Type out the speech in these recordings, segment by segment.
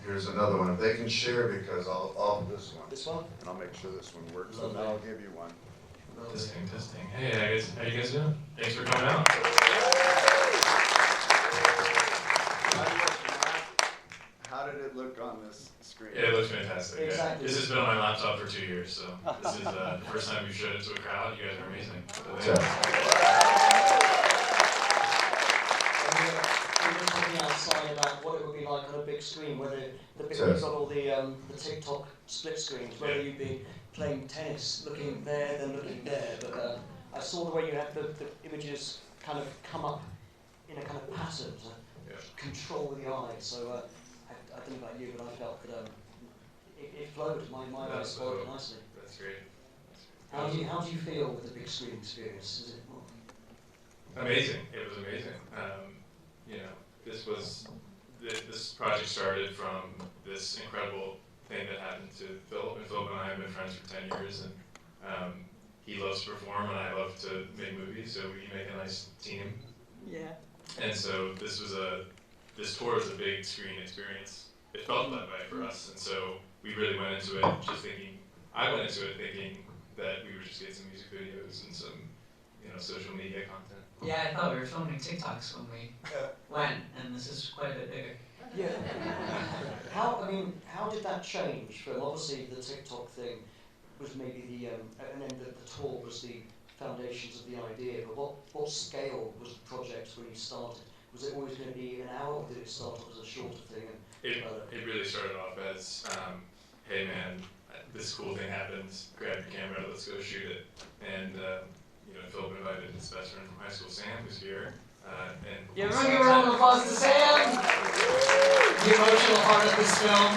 Here's another one. If they can share, because I'll this one. This one? And I'll make sure this one works. So now I'll give you one. Testing. Hey, how you guys doing? Thanks for coming out. How did it look on this screen? It looks fantastic. Exactly. This has been on my laptop for 2 years, so this is the first time we've showed it to a crowd. You guys are amazing. We were talking outside about what it would be like on a big screen, whether the bit you've got all the TikTok split screens, whether you'd be playing tennis, looking there, then looking there. But I saw the way you had the images kind of come up in a kind of pattern to control the eye. So I don't know about you, but I felt that it flowed. My eyes flowed nicely. That's great. How do you feel with the big screen experience? Is it amazing? It was amazing. This project started from this incredible thing that happened to Philip, and Philip and I have been friends for 10 years, and he loves to perform, and I love to make movies, so we make a nice team. Yeah. And so this tour was a big screen experience. It felt that way for us, and so we really went into it I went into it thinking that we would just get some music videos and some, social media content. Yeah, I thought we were filming TikToks when we went, and this is quite a bit bigger. Yeah. How did that change from, obviously the TikTok thing was maybe and then the tour was the foundations of the idea, but what scale was the project when you started? Was it always going to be an hour, or did it start off as a shorter thing? It really started off as, hey man, this cool thing happened, grab your camera, let's go shoot it. And Philip invited his best friend from high school, Sam, who's here. Give a round of applause to Sam! The emotional part of this film.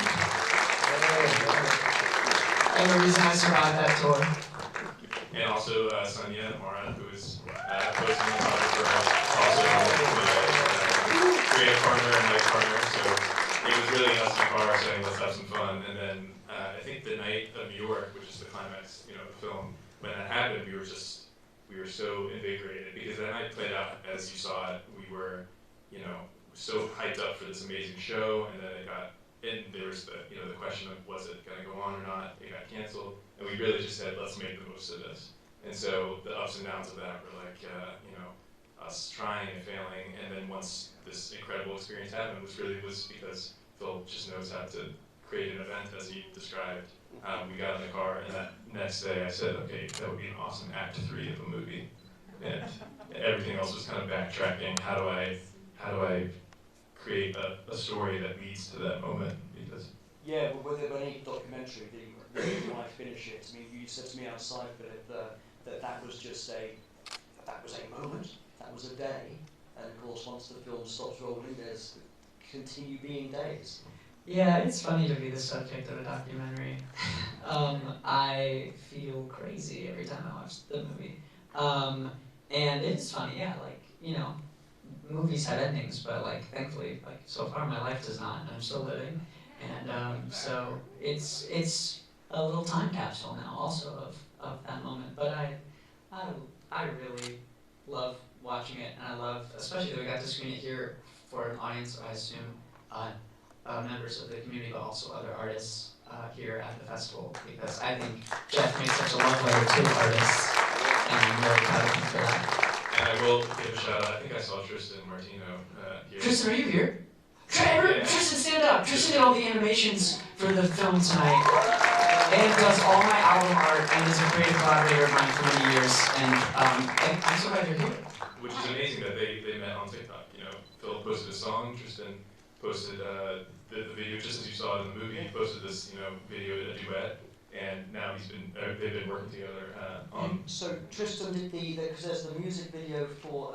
And the reason I survived that tour. And also Sonia Mara, who is posting the project for us, also my creative partner and life partner. So it was really us in the car saying, let's have some fun. And then I think the night of New York, which is the climax, of the film, when that happened, we were so invigorated, because that night played out as you saw it. We were, so hyped up for this amazing show, and then there was the question of, was it going to go on or not? It got canceled, and we really just said, let's make the most of this. And so the ups and downs of that were like, us trying and failing, and then once this incredible experience happened, was because Phil just knows how to create an event, as he described. We got in the car, and that next day I said, okay, that would be an awesome act 3 of a movie. And everything else was kind of backtracking. How do I create a story that leads to that moment? Because with any documentary, the reason why I finish it, you said to me outside, Philip, that was just that was a moment, that was a day, and of course once the film stops rolling, there's continue being days. Yeah, it's funny to be the subject of a documentary. I feel crazy every time I watch the movie. And it's funny, movies have endings, but thankfully, so far my life does not, and I'm still living. And so it's a little time capsule now also of that moment. But I really love watching it, and I love, especially that we got to screen it here for an audience, I assume, members of the community, but also other artists here at the festival, because I think Jeff made such a love letter to artists, and I'm really proud of him for that. And I will give a shout out. I think I saw Tristan Martino here. Tristan, are you here? Tristan, stand up! Tristan did all the animations for the film tonight, and does all my album art, and is a creative collaborator of mine for many years, and I'm so glad you're here. Which is amazing that they met on TikTok. Phil posted a song, Tristan posted the video, just as you saw in the movie. He posted this, video, a duet, and now they've been working together on. So Tristan did because there's the music video for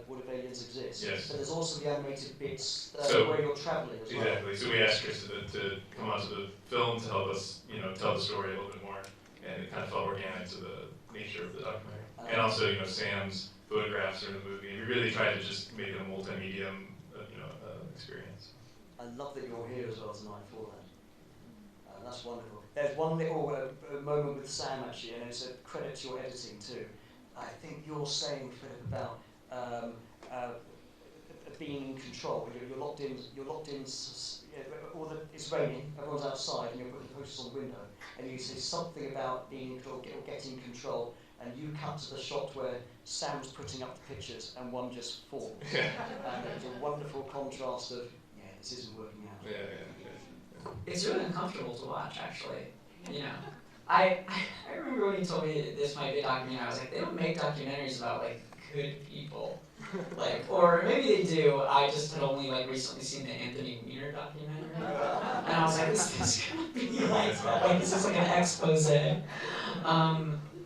What If Aliens Exist. Yes. But there's also the animated bits So, where you're traveling as well. Exactly. So we asked Tristan to come onto the film to help us, tell the story a little bit more, and it kind of felt organic to the nature of the documentary. And also, Sam's photographs are in the movie. We really tried to just make it a multi-medium, experience. I love that you're here as well tonight for that. That's wonderful. There's one little moment with Sam actually, and it's a credit to your editing too. I think you're saying, Philip, about being in control. You're locked in. You're locked in. It's raining. Everyone's outside, and you're putting posters on the window. And you say something about being in control, getting control. And you cut to the shot where Sam's putting up the pictures, and one just falls. And there's a wonderful contrast of, this isn't working out. It's really uncomfortable to watch, actually. You know, I remember when you told me this might be a documentary. I was like, they don't make documentaries about like good people, like, or maybe they do. I just had only like recently seen the Anthony Weiner documentary, and I was like, is this gonna be like that? Like, is this like an expose?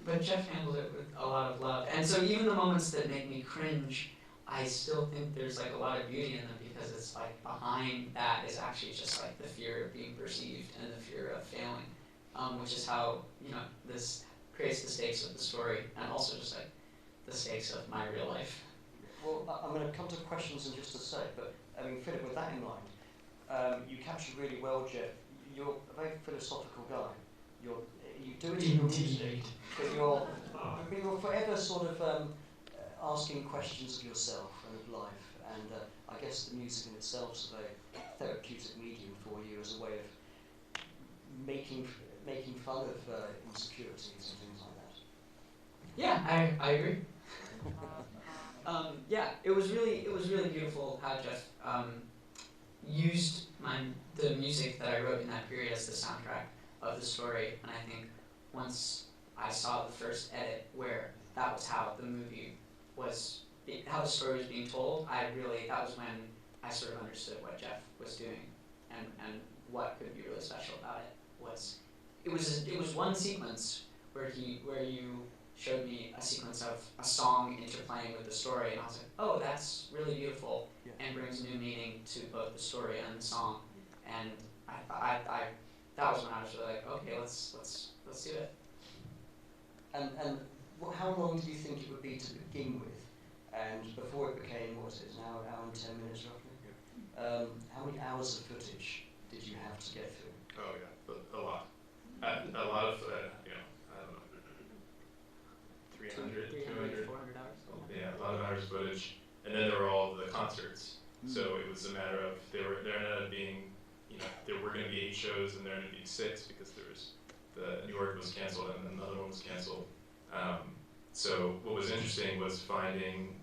But Jeff handled it with a lot of love, and so even the moments that make me cringe, I still think there's like a lot of beauty in them, because it's like behind that is actually just like the fear of being perceived and the fear of failing, which is how, you know, this creates the stakes of the story, and also just like the stakes of my real life. Well, I'm going to come to questions in just a sec, but I mean, Philip, with that in mind, you captured really well, Jeff. You're a very philosophical guy. You do it in your music, but you're forever sort of asking questions of yourself and of life, and I guess the music in itself is a very therapeutic medium for you as a way of making fun of insecurities and things like that. Yeah, I agree. Yeah, it was really beautiful how Jeff used the music that I wrote in that period as the soundtrack of the story, and I think once I saw the first edit where that was how the movie was, how the story was being told, that was when I sort of understood what Jeff was doing, and what could be really special about it was one sequence where you showed me a sequence of a song interplaying with the story, and I was like, oh, that's really beautiful, and brings new meaning to both the story and the song, and I that was when I was really like, okay, let's do it. And how long do you think it would be to begin with, and before it became, what was it, an hour and 10 minutes roughly? How many hours of footage did you have to get through? Oh yeah, a lot. A lot of, I don't know, 300, 200, 400 hours. yeah, a lot of hours of footage. And then there were all the concerts. So it was a matter of, there ended up being, there were going to be 8 shows, and there ended up being 6 because the New York was canceled and then another one was canceled. So what was interesting was finding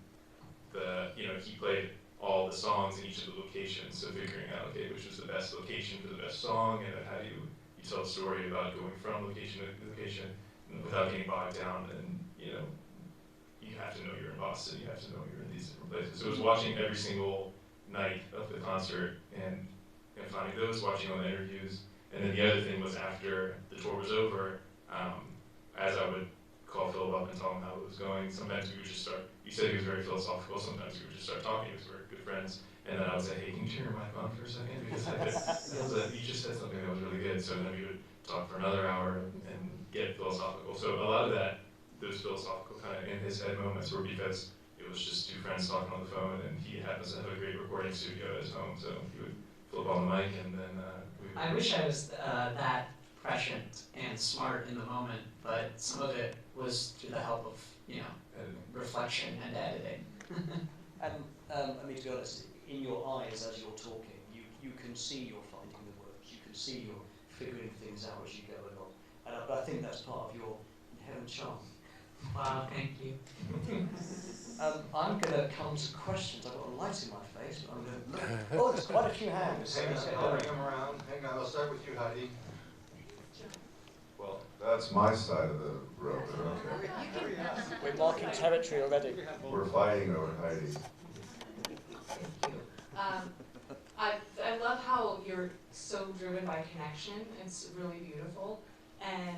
he played all the songs in each of the locations, so figuring out, okay, which was the best location for the best song, and then how do you tell a story about going from location to location without getting bogged down, and you have to know you're in Boston, you have to know you're in these different places. So it was watching every single night of the concert and finding those, watching all the interviews, and then the other thing was after the tour was over, as I would call Philip up and tell him how it was going, sometimes we would just start, you said he was very philosophical, sometimes we would just start talking because we're good friends, and then I would say, hey, can you turn your mic on for a second? Because you just said something that was really good, so then we would talk for another hour and get philosophical. So a lot of those philosophical kind of in his head moments were because it was just 2 friends talking on the phone, and he happens to have a great recording studio at his home, so he would flip on the mic, and then I wish I was that prescient and smart in the moment, but some of it was through the help of, reflection and editing. And I mean, to be honest, in your eyes as you're talking, you can see you're finding the words, you can see you're figuring things out as you go along. And I think that's part of your inherent charm. Wow, thank you. I'm going to come to questions. I've got a light in my face, but I'm going to look. Oh, there's quite a few hands. Hang on, I'll bring them around. Hang on, I'll start with you, Heidi. Well, that's my side of the road, but okay. We're marking territory already. We're fighting over Heidi. I love how you're so driven by connection. It's really beautiful. And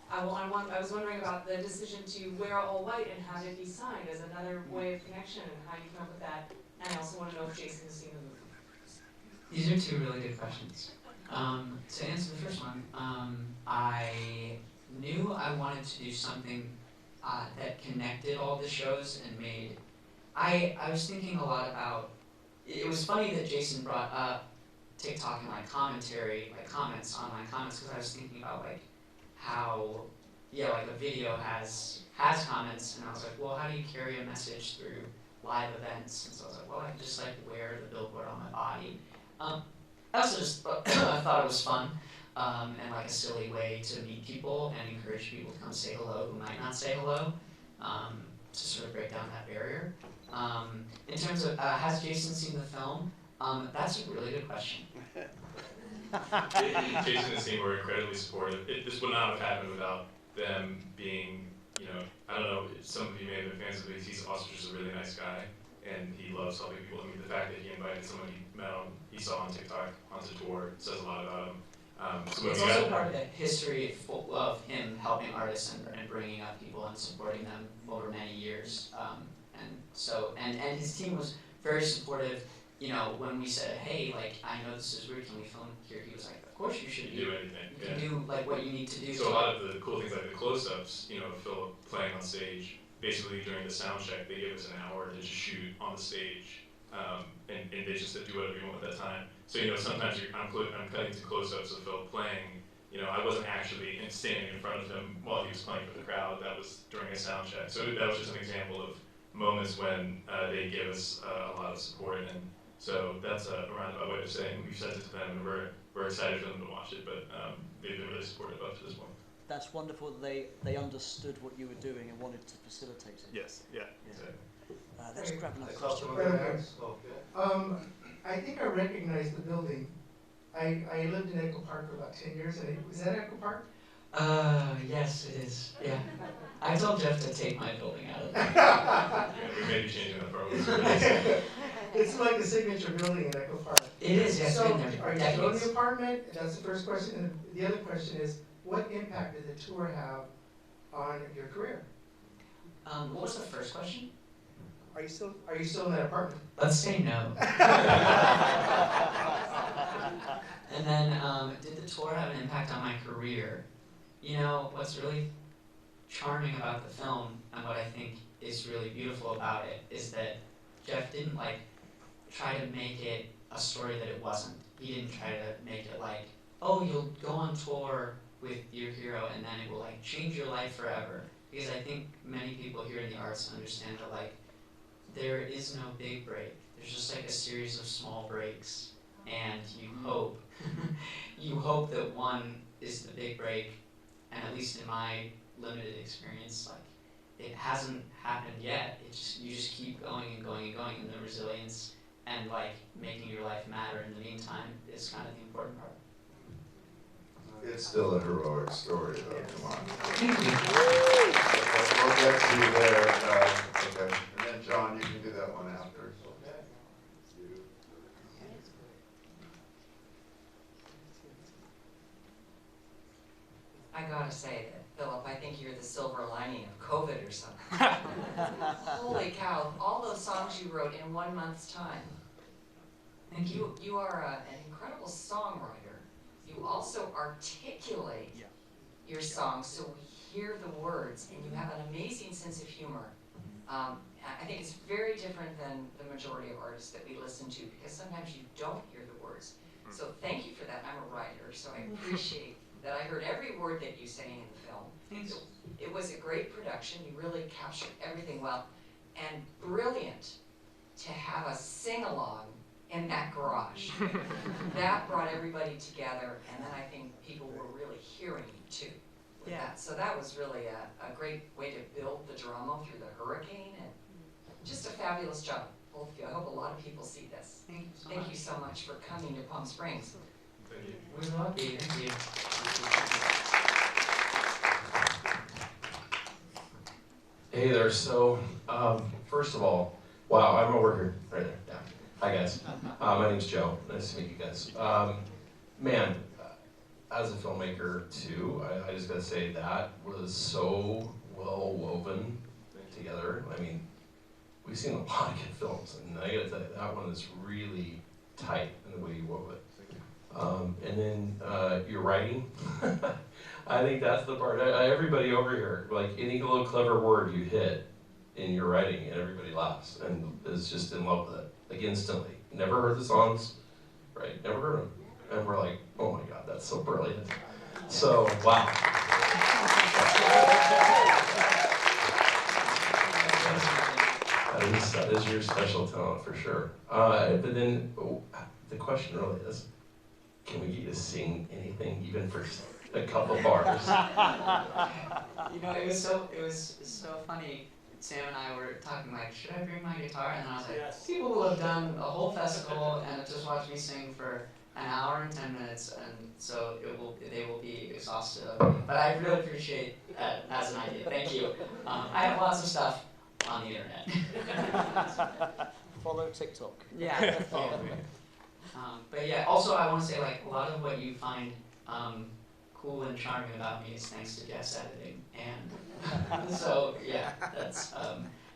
I was wondering about the decision to wear all white and have it be signed as another way of connection, and how you come up with that. And I also want to know if Jason has seen the movie. These are 2 really good questions. To answer the first one, I knew I wanted to do something that connected all the shows and made. I was thinking a lot about. It was funny that Jason brought up TikTok and like commentary, like comments, online comments, because I was thinking about like how, yeah, like a video has comments, and I was like, well, how do you carry a message through live events? And so I was like, well, I can just like wear the billboard on my body. I also just I thought it was fun, and like a silly way to meet people and encourage people to come say hello who might not say hello, to sort of break down that barrier. In terms of, has Jason seen the film? That's a really good question. Jason and his team were incredibly supportive. This would not have happened without them being, you know, I don't know, some of you may have been fans of his, he's also just a really nice guy, and he loves helping people. I mean, the fact that he invited someone he saw on TikTok onto tour says a lot about him. It's also part of the history of him helping artists and bringing up people and supporting them over many years. And his team was very supportive. You know, when we said, hey, like, I know this is weird, can we film here? He was like, of course you should do anything. You can do like what you need to do. So a lot of the cool things, like the close-ups, you know, Philip playing on stage, basically during the sound check, they gave us an hour to just shoot on the stage, and they just said do whatever you want at that time. So, you know, sometimes I'm cutting to close-ups of Phil playing. You know, I wasn't actually standing in front of him while he was playing for the crowd. That was during a sound check. So that was just an example of moments when they gave us a lot of support. And so that's a roundabout way of saying we've sent it to them, and we're excited for them to watch it. But they've been really supportive up to this point. That's wonderful that they understood what you were doing and wanted to facilitate it. Yes. Yeah. Exactly. Let's grab another question. I think I recognize the building. I lived in Echo Park for about 10 years. Was that Echo Park? Yes, it is. Yeah. I told Jeff to take my building out of there. Yeah, we may be changing that probably. It's like a signature building in Echo Park. It is, yes. So, been there are you decades. still in the apartment? That's the first question. And the other question is, what impact did the tour have on your career? What was the first question? Are you still in that apartment? Let's say no. And then, did the tour have an impact on my career? You know, what's really charming about the film, and what I think is really beautiful about it, is that Jeff didn't like try to make it a story that it wasn't. He didn't try to make it like, oh, you'll go on tour with your hero and then it will like change your life forever. Because I think many people here in the arts understand that like there is no big break. There's just like a series of small breaks, and you hope that one is the big break. And at least in my limited experience, like it hasn't happened yet. You just keep going and going and going, and the resilience and like making your life matter in the meantime is kind of the important part. It's still a heroic story, though. Come on. Thank you. We'll get to you there. Okay. And then, John, you can do that one after. Okay. I gotta say that, Philip, I think you're the silver lining of COVID or something. Holy cow, all those songs you wrote in 1 month's time. Thank you. You are an incredible songwriter. You also articulate your songs so we hear the words, and you have an amazing sense of humor. I think it's very different than the majority of artists that we listen to, because sometimes you don't hear the words. So thank you for that. I'm a writer, so I appreciate that I heard every word that you sang in the film. Thanks. It was a great production. You really captured everything well, and brilliant to have a sing-along in that garage. That brought everybody together, and then I think people were really hearing you too with that. So that was really a great way to build the drama through the hurricane, and just a fabulous job, both of you. I hope a lot of people see this. Thank you so much for coming to Palm Springs. Thank you. We're lucky. Thank you. Hey there. So, first of all, wow, I'm a worker right there. Yeah. Hi guys. My name's Joe. Nice to meet you guys. Man, as a filmmaker too, I just gotta say that was so well woven together. I mean, we've seen a lot of good films, and I gotta tell you, that one is really tight in the way you wove it. And then your writing, I think that's the part. Everybody over here, like any little clever word you hit in your writing, and everybody laughs and is just in love with it, like instantly. Never heard the songs, right? Never heard of him. And we're like, oh my God, that's so brilliant. So, wow. That is your special talent for sure. But then the question really is, can we get you to sing anything, even for a couple bars? You know, it was so funny. Sam and I were talking like, should I bring my guitar? And I was like, Yes. people will have done a whole festival and have just watched me sing for an hour and 10 minutes, and so they will be exhausted of me. But I really appreciate that as an idea. Thank you. I have lots of stuff on the internet. Follow TikTok. Yeah. But yeah, also I want to say like a lot of what you find cool and charming about me is thanks to guest editing, and so yeah, that's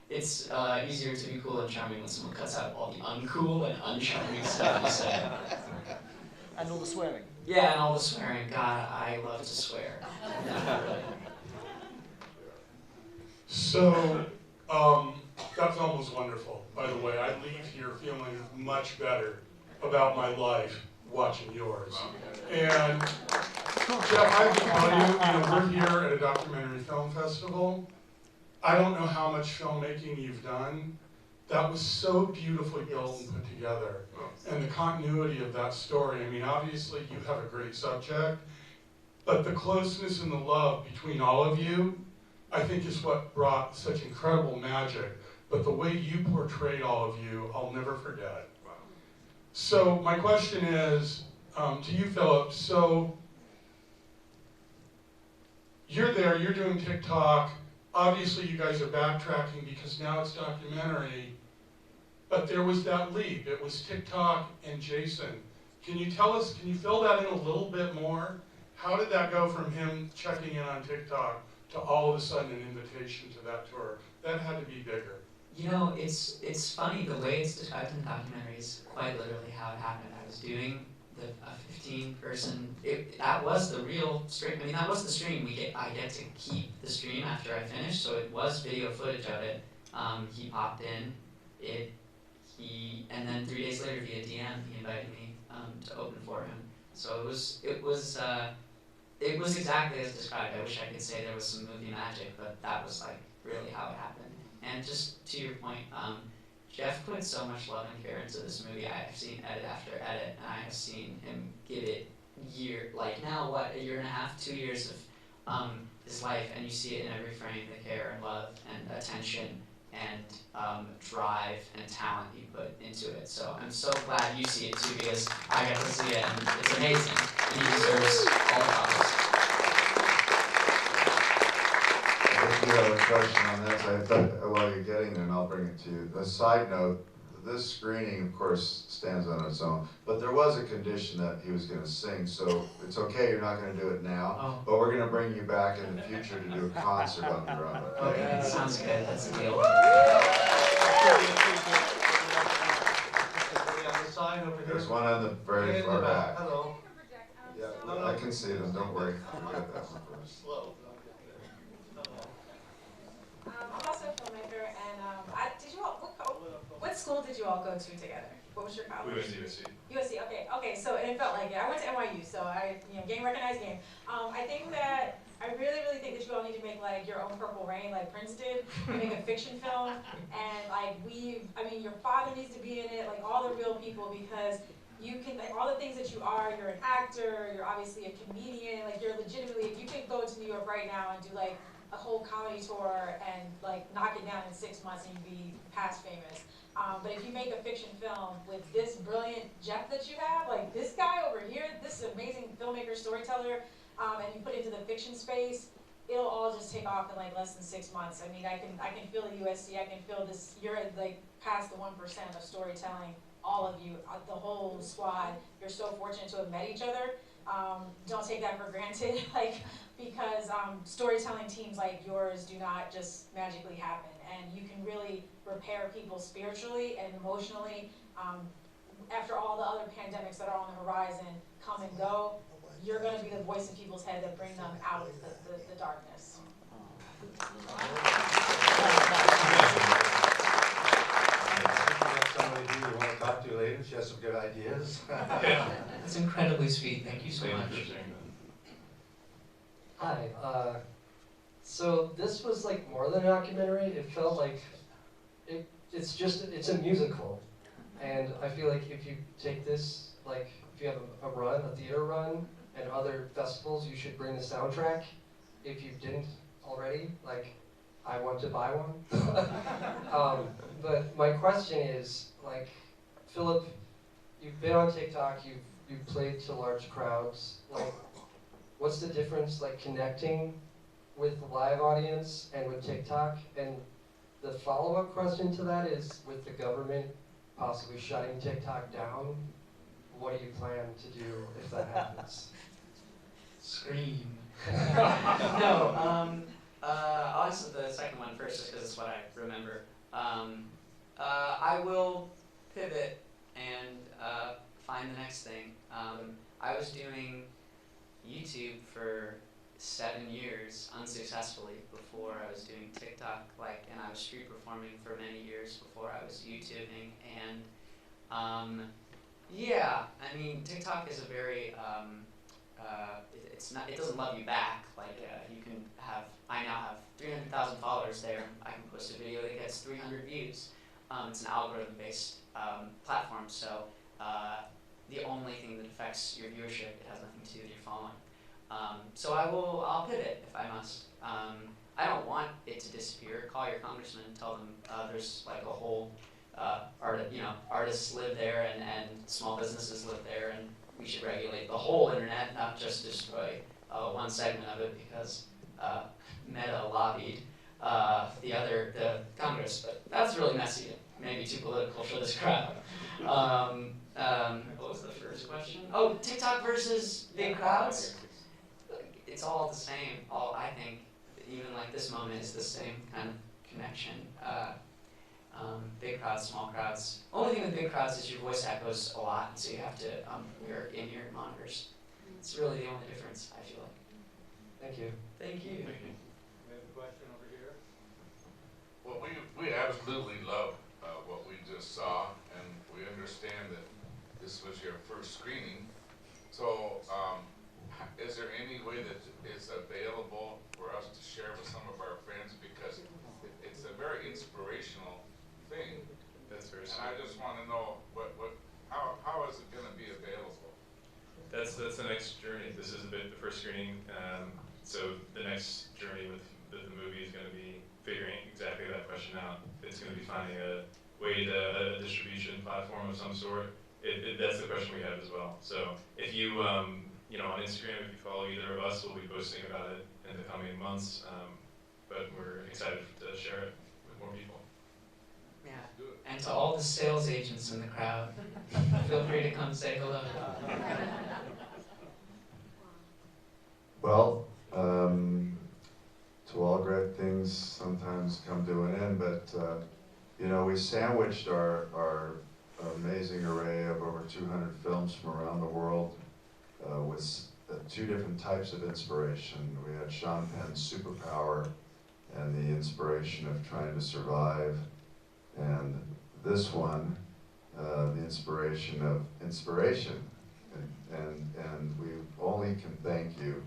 it's easier to be cool and charming when someone cuts out all the uncool and uncharming stuff you say. And all the swearing. Yeah, and all the swearing. God, I love to swear. So, that film was wonderful, by the way. I leave here feeling much better about my life watching yours. And Jeff, I have to tell you, we're here at a documentary film festival. I don't know how much filmmaking you've done. That was so beautifully built and put together. And the continuity of that story, I mean, obviously you have a great subject, but the closeness and the love between all of you, I think is what brought such incredible magic. But the way you portrayed all of you, I'll never forget. So my question is, to you, Philip, so you're there, you're doing TikTok, obviously you guys are backtracking because now it's documentary, but there was that leap. It was TikTok and Jason. Can you tell us, can you fill that in a little bit more? How did that go from him checking in on TikTok to all of a sudden an invitation to that tour? That had to be bigger. You know, it's funny, the way it's described in the documentary is quite literally how it happened. I was doing a 15-person, that was the real stream. I mean, that was the stream. I get to keep the stream after I finished, so it was video footage of it. He popped in, and then 3 days later via DM, he invited me to open for him. So it was exactly as described. I wish I could say there was some movie magic, but that was like really how it happened. And just to your point, Jeff put so much love and care into this movie. I have seen edit after edit, and I have seen him give it a year and a half, 2 years of his life, and you see it in every frame, the care and love and attention and drive and talent he put into it. So I'm so glad you see it too, because I got to see it, and it's amazing, and he deserves all the props. You have a question on this, I thought, while you're getting there, and I'll bring it to you. The side note, this screening, of course, stands on its own, but there was a condition that he was going to sing, so it's okay, you're not going to do it now, but we're going to bring you back in the future to do a concert on your own, okay? Okay, sounds good, that's a deal. There's one on the very far back. Hello. Yeah, I can see them, don't worry, we'll get that one first. I'm also a filmmaker, and what school did you all go to together? What was your college? We went to USC. USC, okay, so and it felt like it. I went to NYU, so game recognized game. I think that I really think that you all need to make like your own Purple Rain, like Prince did, and make a fiction film, and like your father needs to be in it, like all the real people, because you can, like, all the things that you are, you're an actor, you're obviously a comedian, like you're legitimately, if you could go to New York right now and do like a whole comedy tour and like knock it down in 6 months and you'd be past famous. But if you make a fiction film with this brilliant Jeff that you have, like this guy over here, this amazing filmmaker, storyteller, and you put it into the fiction space, it'll all just take off in like less than 6 months. I mean, I can feel the USC, I can feel this, you're like past the 1% of storytelling, all of you, the whole squad. You're so fortunate to have met each other. Don't take that for granted, because storytelling teams like yours do not just magically happen, and you can really repair people spiritually and emotionally. After all the other pandemics that are on the horizon come and go, you're going to be the voice in people's head that bring them out of the darkness. Somebody who you want to talk to later, she has some good ideas. That's incredibly sweet. Thank you so Thank much. you for sharing that. Hi. So this was like more than a documentary. It felt like it's a musical, and I feel like if you take this, like if you have a run, a theater run, and other festivals, you should bring the soundtrack. If you didn't already, like I want to buy one. But my question is, like, Philip, you've been on TikTok. You've played to large crowds. Like, what's the difference, like, connecting with the live audience and with TikTok? And the follow-up question to that is, with the government possibly shutting TikTok down, what do you plan to do if that happens? Scream. No, I'll answer the second one first just because it's what I remember. I will pivot and find the next thing. I was doing YouTube for 7 years unsuccessfully before I was doing TikTok, and I was street performing for many years before I was YouTubing, and yeah, I mean, TikTok is a very it doesn't love you back. You can have, I now have 300,000 followers there. I can post a video that gets 300 views. It's an algorithm-based platform, so the only thing that affects your viewership, it has nothing to do with your following. So I'll pivot if I must. I don't want it to disappear. Call your congressman and tell them there's like a whole artists live there and small businesses live there, and we should regulate the whole internet, not just destroy one segment of it because Meta lobbied the Congress. But that's really messy and maybe too political for this crowd. What was the first question? Oh, TikTok versus big crowds? It's all the same. I think, even like this moment, is the same kind of connection. Big crowds, small crowds. Only thing with big crowds is your voice echoes a lot, and so you have to wear in-ear monitors. It's really the only difference, I feel like. Thank you. Thank you. We have a question over here. Well, we absolutely love what we just saw, and we understand that this was your first screening. So, is there any way that is available for us to share with some of our friends, because it's a very inspirational thing. That's very and sweet. I just want to know how is it going to be available? That's the next journey. This is the first screening. So the next journey with the movie is going to be figuring exactly that question out. It's going to be finding a a distribution platform of some sort. That's the question we have as well. So if you on Instagram, if you follow either of us, we'll be posting about it in the coming months. But we're excited to share it with more people. Yeah. And to all the sales agents in the crowd, feel free to come say hello. Well, to all great things sometimes come to an end, but we sandwiched our amazing array of over 200 films from around the world with 2 different types of inspiration. We had Sean Penn's superpower and the inspiration of trying to survive, and this one, the inspiration of inspiration. And we only can thank you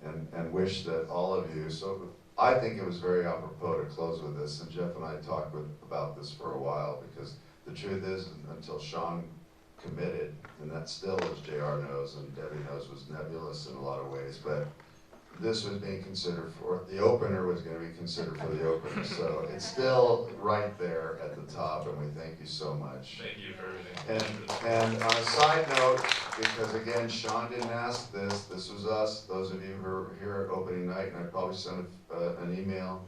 and wish that all of you, so I think it was very apropos to close with this, and Jeff and I talked about this for a while, because the truth is, until Sean committed, and that still, as JR knows and Debbie knows, was nebulous in a lot of ways, but this was being considered for, the opener was going to be considered for the opener, so it's still right there at the top, and we thank you so much. Thank you for everything. And on a side note, because again, Sean didn't ask this, this was us, those of you who are here at opening night, and I probably sent an email,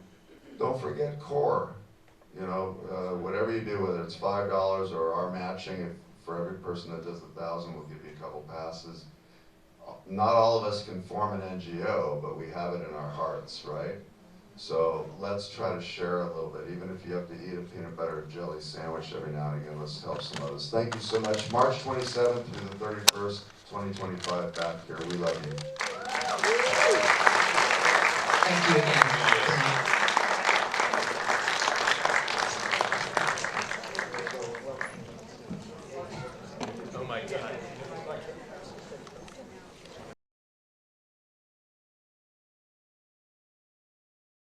don't forget CORE. Whatever you do, whether it's $5 or our matching, for every person that does 1,000, we'll give you a couple passes. Not all of us can form an NGO, but we have it in our hearts, right? So let's try to share a little bit, even if you have to eat a peanut butter and jelly sandwich every now and again. Let's help some others. Thank you so much. March 27th through the 31st, 2025, back here. We love you. Thank you again.